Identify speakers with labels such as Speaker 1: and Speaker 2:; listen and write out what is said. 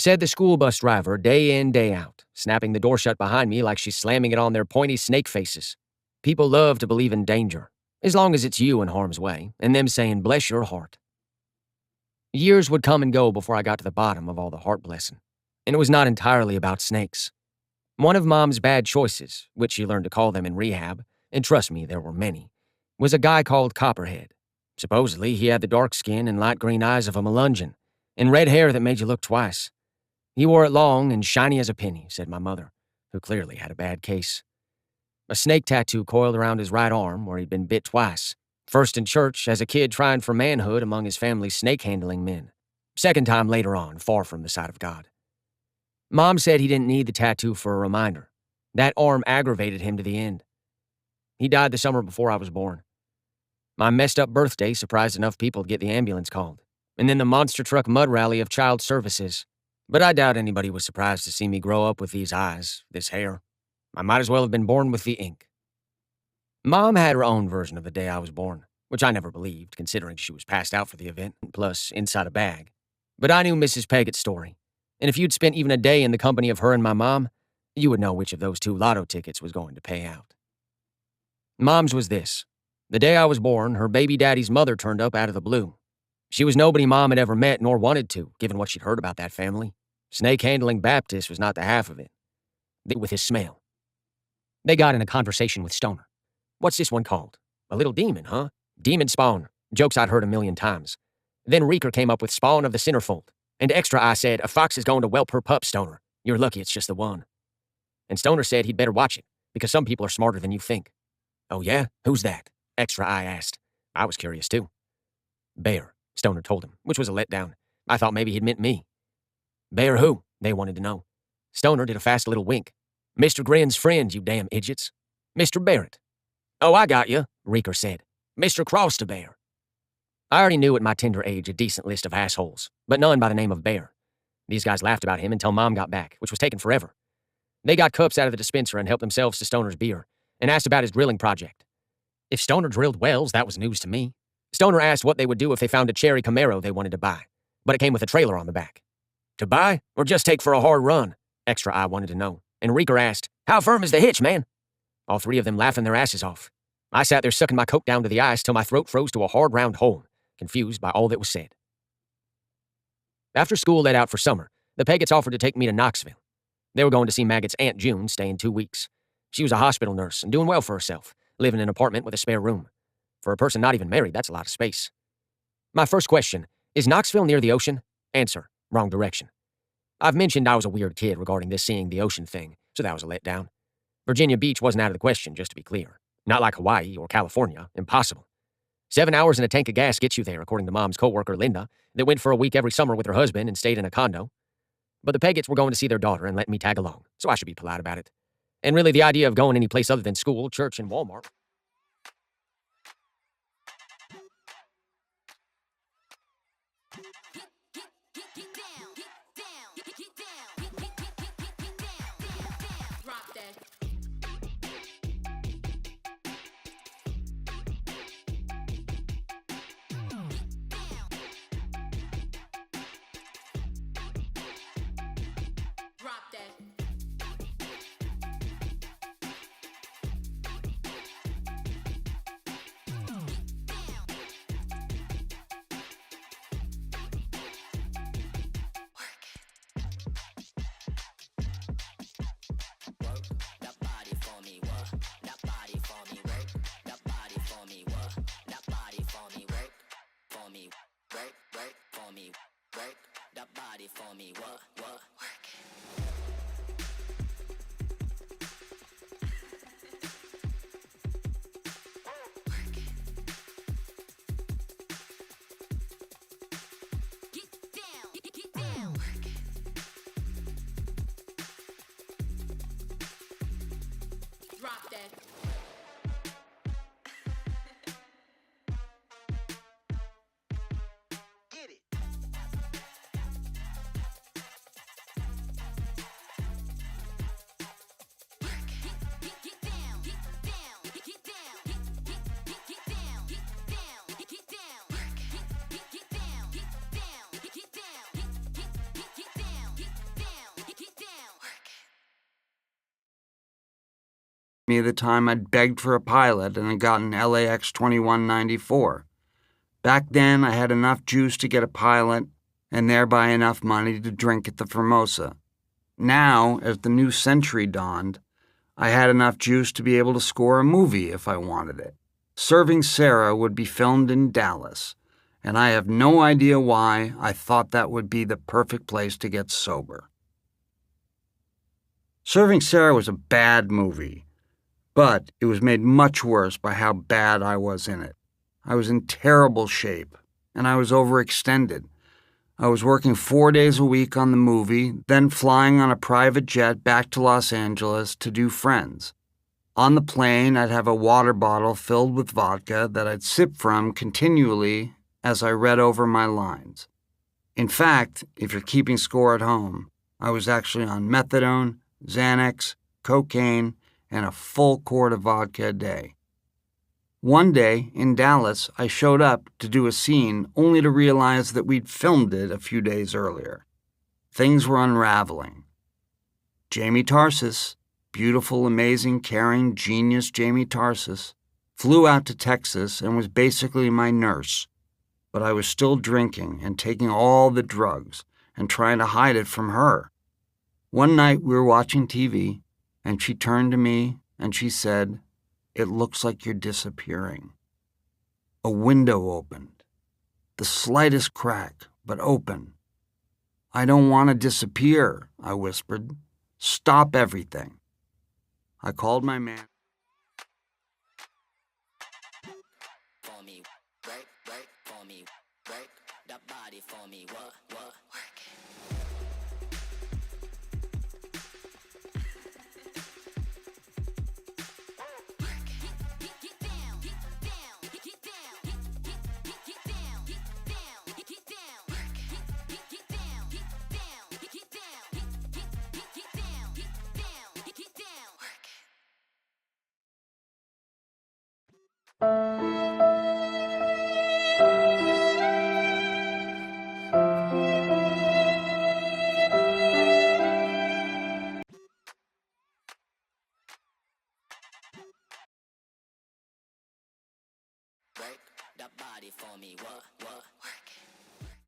Speaker 1: Said the school bus driver day in, day out, snapping the door shut behind me like she's slamming it on their pointy snake faces. People love to believe in danger, as long as it's you in harm's way, and them saying, bless your heart. Years would come and go before I got to the bottom of all the heart blessing, and it was not entirely about snakes. One of Mom's bad choices, which she learned to call them in rehab, and trust me, there were many, was a guy called Copperhead. Supposedly, he had the dark skin and light green eyes of a Melungeon, and red hair that made you look twice. He wore it long and shiny as a penny, said my mother, who clearly had a bad case. A snake tattoo coiled around his right arm where he'd been bit twice. First in church, as a kid trying for manhood among his family's snake-handling men. Second time later on, far from the sight of God. Mom said he didn't need the tattoo for a reminder. That arm aggravated him to the end. He died the summer before I was born. My messed-up birthday surprised enough people to get the ambulance called, and then the monster truck mud rally of child services. But I doubt anybody was surprised to see me grow up with these eyes, this hair. I might as well have been born with the ink. Mom had her own version of the day I was born, which I never believed, considering she was passed out for the event, plus inside a bag. But I knew Mrs. Peggett's story, and if you'd spent even a day in the company of her and my mom, you would know which of those 2 lotto tickets was going to pay out. Mom's was this. The day I was born, her baby daddy's mother turned up out of the blue. She was nobody Mom had ever met nor wanted to, given what she'd heard about that family. Snake-handling Baptist was not the half of it. With his smell. They got in a conversation with Stoner. What's this one called? A little demon, huh? Demon spawn. Jokes I'd heard a million times. Then Reeker came up with spawn of the centerfold. And Extra Eye said, a fox is going to whelp her pup, Stoner. You're lucky it's just the one. And Stoner said he'd better watch it, because some people are smarter than you think. Oh yeah? Who's that? Extra Eye asked. I was curious too. Bear, Stoner told him, which was a letdown. I thought maybe he'd meant me. Bear who? They wanted to know. Stoner did a fast little wink. Mr. Grin's friend, you damn idiots. Mr. Barrett. Oh, I got you, Reeker said. Mr. Cross to Bear. I already knew at my tender age a decent list of assholes, but none by the name of Bear. These guys laughed about him until Mom got back, which was taking forever. They got cups out of the dispenser and helped themselves to Stoner's beer, and asked about his drilling project. If Stoner drilled wells, that was news to me. Stoner asked what they would do if they found a cherry Camaro they wanted to buy, but it came with a trailer on the back. To buy, or just take for a hard run? Extra Eye wanted to know, and Reeker asked, how firm is the hitch, man? All 3 of them laughing their asses off. I sat there sucking my coke down to the ice till my throat froze to a hard round hole, confused by all that was said. After school let out for summer, the Peggetts offered to take me to Knoxville. They were going to see Maggot's Aunt June, staying 2 weeks. She was a hospital nurse and doing well for herself, living in an apartment with a spare room. For a person not even married, that's a lot of space. My first question, is Knoxville near the ocean? Answer, wrong direction. I've mentioned I was a weird kid regarding this seeing the ocean thing, so that was a letdown. Virginia Beach wasn't out of the question, just to be clear. Not like Hawaii or California, impossible. 7 hours in a tank of gas gets you there, according to Mom's coworker Linda, that went for a week every summer with her husband and stayed in a condo. But the Peggetts were going to see their daughter and let me tag along, so I should be polite about it. And really, the idea of going any place other than school, church, and Walmart.
Speaker 2: For me, what, work Drop that. Get it.
Speaker 3: Me the time I'd begged for a pilot and had gotten LAX 2194. Back then, I had enough juice to get a pilot and thereby enough money to drink at the Formosa. Now, as the new century dawned, I had enough juice to be able to score a movie if I wanted it. Serving Sarah would be filmed in Dallas, and I have no idea why I thought that would be the perfect place to get sober. Serving Sarah was a bad movie, but it was made much worse by how bad I was in it. I was in terrible shape, and I was overextended. I was working 4 days a week on the movie, then flying on a private jet back to Los Angeles to do Friends. On the plane, I'd have a water bottle filled with vodka that I'd sip from continually as I read over my lines. In fact, if you're keeping score at home, I was actually on methadone, Xanax, cocaine, and a full quart of vodka a day. One day, in Dallas, I showed up to do a scene only to realize that we'd filmed it a few days earlier. Things were unraveling. Jamie Tarsis, beautiful, amazing, caring, genius Jamie Tarsis, flew out to Texas and was basically my nurse, but I was still drinking and taking all the drugs and trying to hide it from her. One night we were watching TV, and she turned to me and she said, "It looks like you're disappearing." A window opened. The slightest crack, but open. "I don't want to disappear," I whispered. "Stop everything." I called my man.
Speaker 2: For me, work for me, work the body for me, what, work it. Work the body for me, what, work it.